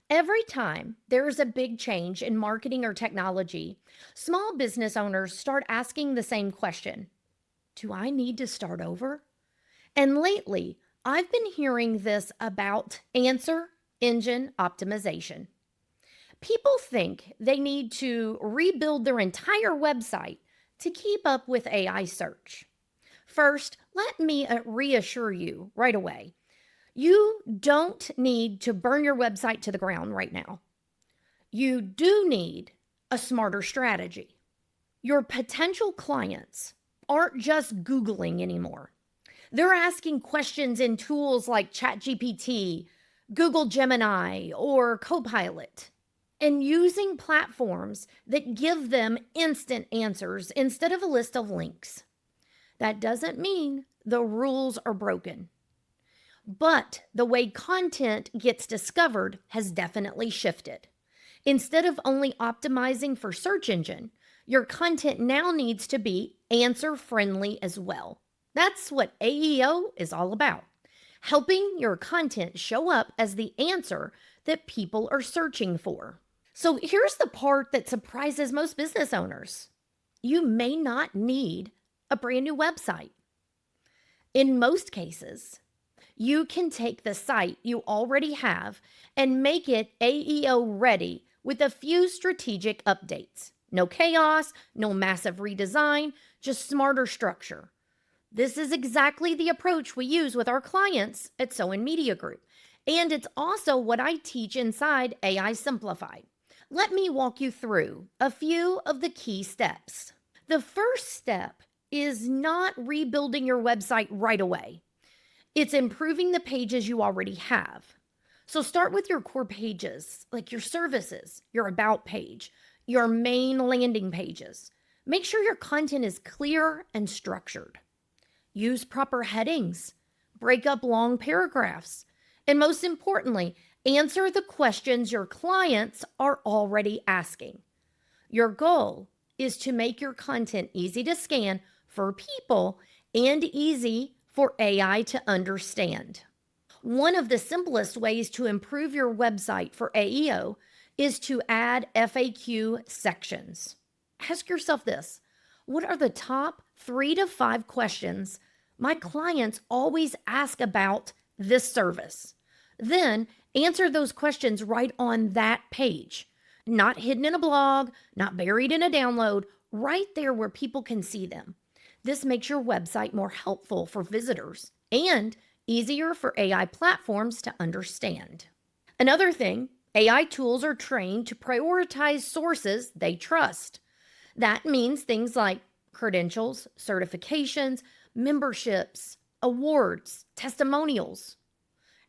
Every time there's a big change in marketing or technology, small business owners start asking the same question: do I need to start over? And lately, I've been hearing this about answer engine optimization. People think they need to rebuild their entire website to keep up with AI search. First, let me reassure you right away: you don't need to burn your website to the ground right now. You do need a smarter strategy. Your potential clients aren't just Googling anymore. They're asking questions in tools like ChatGPT, Google Gemini, or Copilot, and using platforms that give them instant answers instead of a list of links. That doesn't mean the rules are broken, but the way content gets discovered has definitely shifted. Instead of only optimizing for search engine, your content now needs to be answer friendly as well. That's what AEO is all about: helping your content show up as the answer that people are searching for. So here's the part that surprises most business owners: you may not need a brand new website. In most cases, you can take the site you already have and make it AEO ready with a few strategic updates. No chaos, no massive redesign, just smarter structure. This is exactly the approach we use with our clients at Sow Media Group, and it's also what I teach inside AI Simplified. Let me walk you through a few of the key steps. The first step is not rebuilding your website right away. It's improving the pages you already have. So start with your core pages, like your services, your about page, your main landing pages. Make sure your content is clear and structured. Use proper headings, break up long paragraphs, and most importantly, answer the questions your clients are already asking. Your goal is to make your content easy to scan for people and easy for AI to understand. One of the simplest ways to improve your website for AEO is to add FAQ sections. Ask yourself this: what are the top 3 to 5 questions my clients always ask about this service? Then answer those questions right on that page, not hidden in a blog, not buried in a download, right there where people can see them. This makes your website more helpful for visitors and easier for AI platforms to understand. Another thing, AI tools are trained to prioritize sources they trust. That means things like credentials, certifications, memberships, awards, testimonials.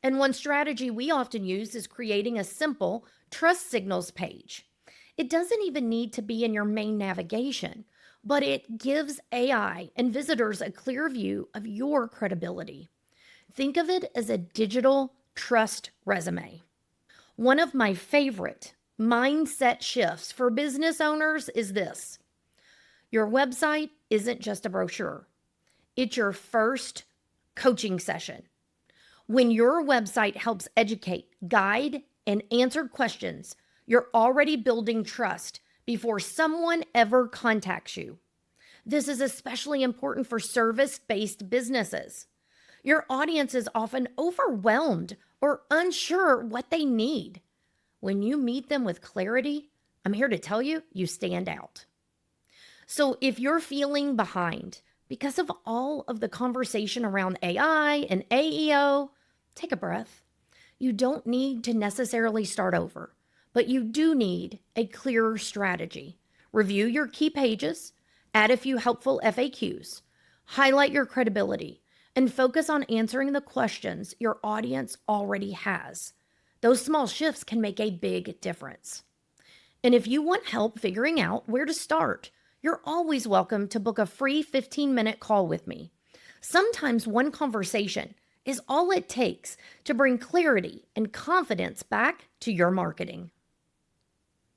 And one strategy we often use is creating a simple trust signals page. It doesn't even need to be in your main navigation, but it gives AI and visitors a clear view of your credibility. Think of it as a digital trust resume. One of my favorite mindset shifts for business owners is this: your website isn't just a brochure, it's your first coaching session. When your website helps educate, guide, and answer questions, you're already building trust before someone ever contacts you. This is especially important for service-based businesses. Your audience is often overwhelmed or unsure what they need. When you meet them with clarity, I'm here to tell you, you stand out. So if you're feeling behind because of all of the conversation around AI and AEO, take a breath. You don't need to necessarily start over, but you do need a clearer strategy. Review your key pages, add a few helpful FAQs, highlight your credibility, and focus on answering the questions your audience already has. Those small shifts can make a big difference. And if you want help figuring out where to start, you're always welcome to book a free 15-minute call with me. Sometimes one conversation is all it takes to bring clarity and confidence back to your marketing.